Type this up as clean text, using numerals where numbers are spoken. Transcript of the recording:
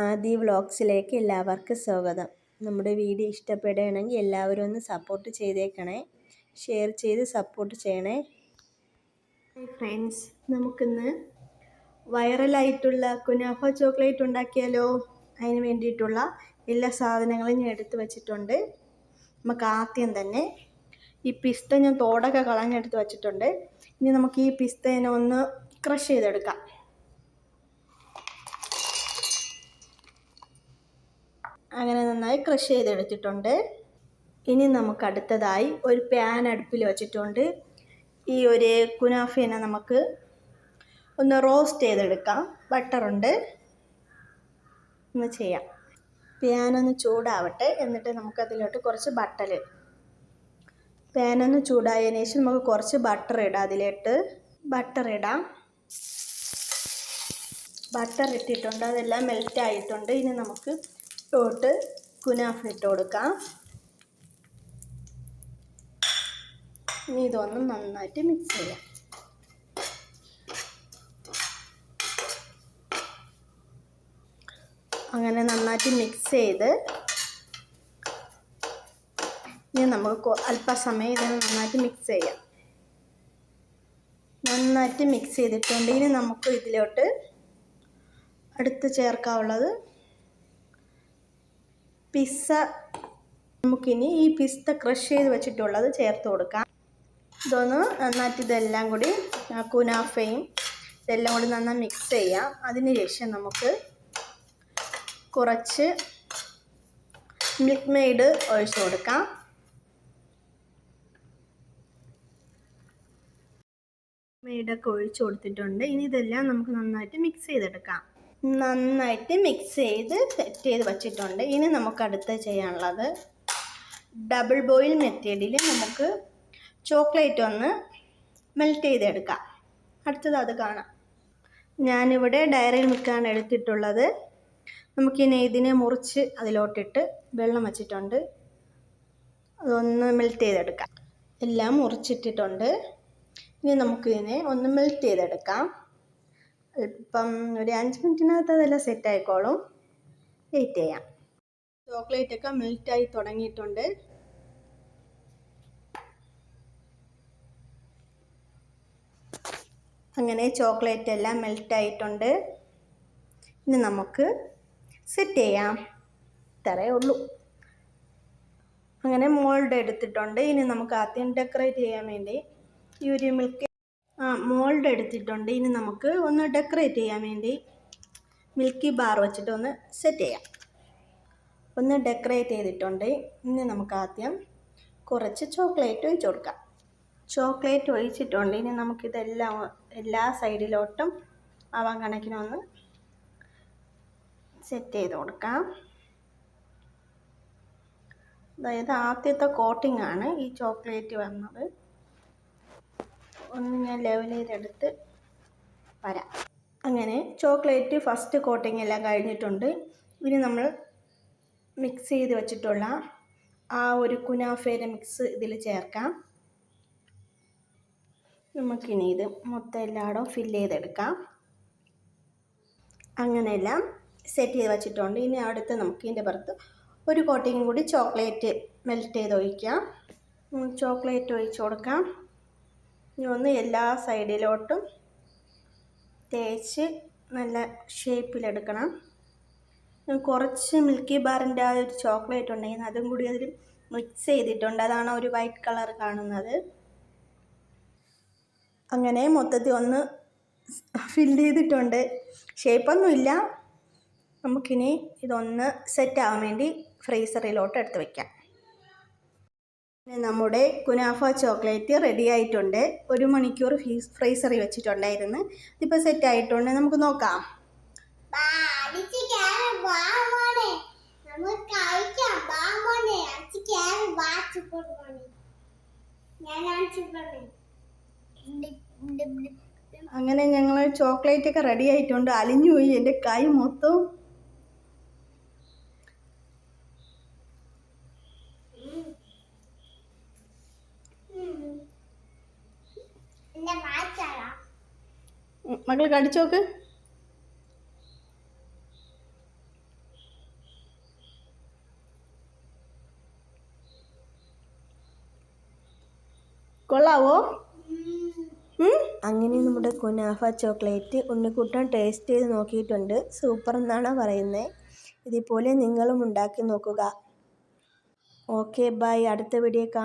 ആദി വ്ളോഗ്സിലേക്ക് എല്ലാവർക്കും സ്വാഗതം. നമ്മുടെ വീഡിയോ ഇഷ്ടപ്പെടുകയാണെങ്കിൽ എല്ലാവരും ഒന്ന് സപ്പോർട്ട് ചെയ്തേക്കണേ, ഷെയർ ചെയ്ത് സപ്പോർട്ട് ചെയ്യണേ. ഫ്രണ്ട്സ്, നമുക്കിന്ന് വൈറലായിട്ടുള്ള കുനാഫ ചോക്ലേറ്റ് ഉണ്ടാക്കിയാലോ? അതിന് വേണ്ടിയിട്ടുള്ള എല്ലാ സാധനങ്ങളും ഞാൻ എടുത്ത് വെച്ചിട്ടുണ്ട്. നമുക്ക് ആദ്യം തന്നെ ഈ പിസ്ത ഞാൻ തോടൊക്കെ കളഞ്ഞെടുത്ത് വെച്ചിട്ടുണ്ട്. ഇനി നമുക്ക് ഈ പിസ്തേനെ ഒന്ന് ക്രഷ് ചെയ്തെടുക്കാം. അങ്ങനെ നന്നായി ക്രഷ് ചെയ്തെടുത്തിട്ടുണ്ട്. ഇനി നമുക്ക് അടുത്തതായി ഒരു പാൻ അടുപ്പിൽ വെച്ചിട്ടുണ്ട്. ഈ ഒരു കുനാഫേനെ നമുക്ക് ഒന്ന് റോസ്റ്റ് ചെയ്തെടുക്കാം. ബട്ടറുണ്ട്, ഒന്ന് ചെയ്യാം. പാനൊന്ന് ചൂടാവട്ടെ, എന്നിട്ട് നമുക്കതിലോട്ട് കുറച്ച് പാനൊന്ന് ചൂടായതിനു ശേഷം നമുക്ക് കുറച്ച് ബട്ടർ ഇടാം. അതിലോട്ട് ബട്ടർ ഇടാം. ബട്ടർ ഇട്ടിട്ടുണ്ട്, അതെല്ലാം മെൽറ്റ് ആയിട്ടുണ്ട്. ഇനി നമുക്ക് ോട്ട് കുനാഫ ഇട്ട് കൊടുക്കാം. ഇനി ഇതൊന്ന് നന്നായിട്ട് മിക്സ് ചെയ്യാം. അങ്ങനെ നന്നായിട്ട് മിക്സ് ചെയ്ത് ഇനി നമുക്ക് അല്പസമയം ഇതിനെ നന്നായിട്ട് മിക്സ് ചെയ്യാം. നന്നായിട്ട് മിക്സ് ചെയ്തിട്ടുണ്ട്. ഇനി നമുക്ക് ഇതിലോട്ട് അടുത്ത് ചേർക്കാനുള്ളത് പിസ്സ. നമുക്കിനി ഈ പിസ്ത ക്രഷ് ചെയ്ത് വെച്ചിട്ടുള്ളത് ചേർത്ത് കൊടുക്കാം. ഇതൊന്ന് നന്നായിട്ട് ഇതെല്ലാം കൂടി കുനാഫയും ഇതെല്ലാം കൂടി നന്നായി മിക്സ് ചെയ്യാം. അതിനുശേഷം നമുക്ക് കുറച്ച് മിൽക്ക് മെയ്ഡ് ഒഴിച്ചു കൊടുക്കാം. മെയ്ഡൊക്കെ ഒഴിച്ചു കൊടുത്തിട്ടുണ്ട്. ഇനി ഇതെല്ലാം നമുക്ക് നന്നായിട്ട് മിക്സ് ചെയ്തെടുക്കാം. നന്നായിട്ട് മിക്സ് ചെയ്ത് സെറ്റ് ചെയ്ത് വച്ചിട്ടുണ്ട്. ഇനി നമുക്ക് അടുത്ത് ചെയ്യാനുള്ളത് ഡബിൾ ബോയിൽ മെത്തേഡിൽ നമുക്ക് ചോക്ലേറ്റ് ഒന്ന് മെൽറ്റ് ചെയ്തെടുക്കാം. അടുത്തത് അത് കാണാം. ഞാനിവിടെ ഡയറി മിൽക്കാണ് എടുത്തിട്ടുള്ളത്. നമുക്കിനി ഇതിനെ മുറിച്ച് അതിലോട്ടിട്ട് വെള്ളം വച്ചിട്ടുണ്ട്. അതൊന്ന് മെൽറ്റ് ചെയ്തെടുക്കാം. എല്ലാം മുറിച്ചിട്ടിട്ടുണ്ട്. ഇനി നമുക്കിതിനെ ഒന്ന് മെൽറ്റ് ചെയ്തെടുക്കാം. ഇപ്പം ഒരു 5 മിനിറ്റിനകത്ത് അതെല്ലാം സെറ്റ് ആയിക്കോളും. വെയിറ്റ് ചെയ്യാം. ചോക്ലേറ്റൊക്കെ മെൽറ്റായി തുടങ്ങിയിട്ടുണ്ട്. അങ്ങനെ ചോക്ലേറ്റ് എല്ലാം മെൽറ്റായിട്ടുണ്ട്. ഇനി നമുക്ക് സെറ്റ് ചെയ്യാം. ഇത്രയേ ഉള്ളൂ. അങ്ങനെ മോൾഡ് എടുത്തിട്ടുണ്ട്. ഇനി നമുക്ക് ആദ്യം ഡെക്കറേറ്റ് ചെയ്യാൻ വേണ്ടി ഈ ഒരു മോൾഡ് എടുത്തിട്ടുണ്ട്. ഇനി നമുക്ക് ഒന്ന് ഡെക്കറേറ്റ് ചെയ്യാൻ വേണ്ടി മിൽക്കി ബാർ വെച്ചിട്ട് ഒന്ന് സെറ്റ് ചെയ്യാം. ഒന്ന് ഡെക്കറേറ്റ് ചെയ്തിട്ടുണ്ട്. ഇനി നമുക്ക് ആദ്യം കുറച്ച് ചോക്ലേറ്റ് ഒഴിച്ച് കൊടുക്കാം. ചോക്ലേറ്റ് ഒഴിച്ചിട്ടുണ്ട്. ഇനി നമുക്കിതെല്ലാം എല്ലാ സൈഡിലോട്ടും ആവാൻ കണക്കിനൊന്ന് സെറ്റ് ചെയ്ത് കൊടുക്കാം. അതായത് ആദ്യത്തെ കോട്ടിംഗ് ആണ് ഈ ചോക്ലേറ്റ് വന്നത്. ഒന്ന് ഞാൻ ലെവൽ ചെയ്തെടുത്ത് വരാം. അങ്ങനെ ചോക്ലേറ്റ് ഫസ്റ്റ് കോട്ടിംഗ് എല്ലാം കഴിഞ്ഞിട്ടുണ്ട്. ഇനി നമ്മൾ മിക്സ് ചെയ്ത് വെച്ചിട്ടുള്ള ആ ഒരു കുനാഫയുടെ മിക്സ് ഇതിൽ ചേർക്കാം. നമുക്കിനി ഇത് മൊത്തം എല്ലായിടവും ഫില്ല് ചെയ്തെടുക്കാം. അങ്ങനെയെല്ലാം സെറ്റ് ചെയ്ത് വെച്ചിട്ടുണ്ട്. ഇനി അടുത്ത് നമുക്ക് ഇതിൻ്റെ പുറത്ത് ഒരു കോട്ടിങ് കൂടി ചോക്ലേറ്റ് മെൽറ്റ് ചെയ്ത് ഒഴിക്കാം. ചോക്ലേറ്റ് ഒഴിച്ച് കൊടുക്കാം. ഇനി ഒന്ന് എല്ലാ സൈഡിലോട്ടും തേച്ച് നല്ല ഷേപ്പിലെടുക്കണം. കുറച്ച് മിൽക്കി ബാറിൻ്റെ ആ ഒരു ചോക്ലേറ്റ് ഉണ്ടെങ്കിൽ അതും കൂടി അതിൽ മിക്സ് ചെയ്തിട്ടുണ്ട്. അതാണ് ഒരു വൈറ്റ് കളർ കാണുന്നത്. അങ്ങനെ മൊത്തത്തിൽ ഒന്ന് ഫില്ല് ചെയ്തിട്ടുണ്ട്. ഷേപ്പൊന്നുമില്ല. നമുക്കിനി ഇതൊന്ന് സെറ്റ് ആവാൻ വേണ്ടി ഫ്രീസറിലോട്ട് എടുത്ത് വയ്ക്കാം. നമ്മുടെ കുനാഫ ചോക്ലേറ്റ് റെഡി ആയിട്ടുണ്ട്. 1 മണിക്കൂർ ഫ്രീസറിൽ വെച്ചിട്ടുണ്ടായിരുന്നു. ഇതിപ്പോൾ സെറ്റ് ആയിട്ടുണ്ട്. നമുക്ക് നോക്കാം. അങ്ങനെ ഞങ്ങൾ ചോക്ലേറ്റ് ഒക്കെ റെഡി ആയിട്ടുണ്ട്. അലിഞ്ഞു പോയി എൻ്റെ കൈ മൊത്തം. മകൾ കടിച്ചോക്ക്. കൊള്ളാവോ? അങ്ങനെ നമ്മുടെ കുനാഫ ചോക്ലേറ്റ് ഉണ്ണിക്കുട്ടൻ ടേസ്റ്റ് ചെയ്ത് നോക്കിയിട്ടുണ്ട്. സൂപ്പർ എന്നാണ് പറയുന്നത്. ഇതുപോലെ നിങ്ങളും ഉണ്ടാക്കി നോക്കുക. ഓക്കെ ബൈ, അടുത്ത വീഡിയോ കാണാം.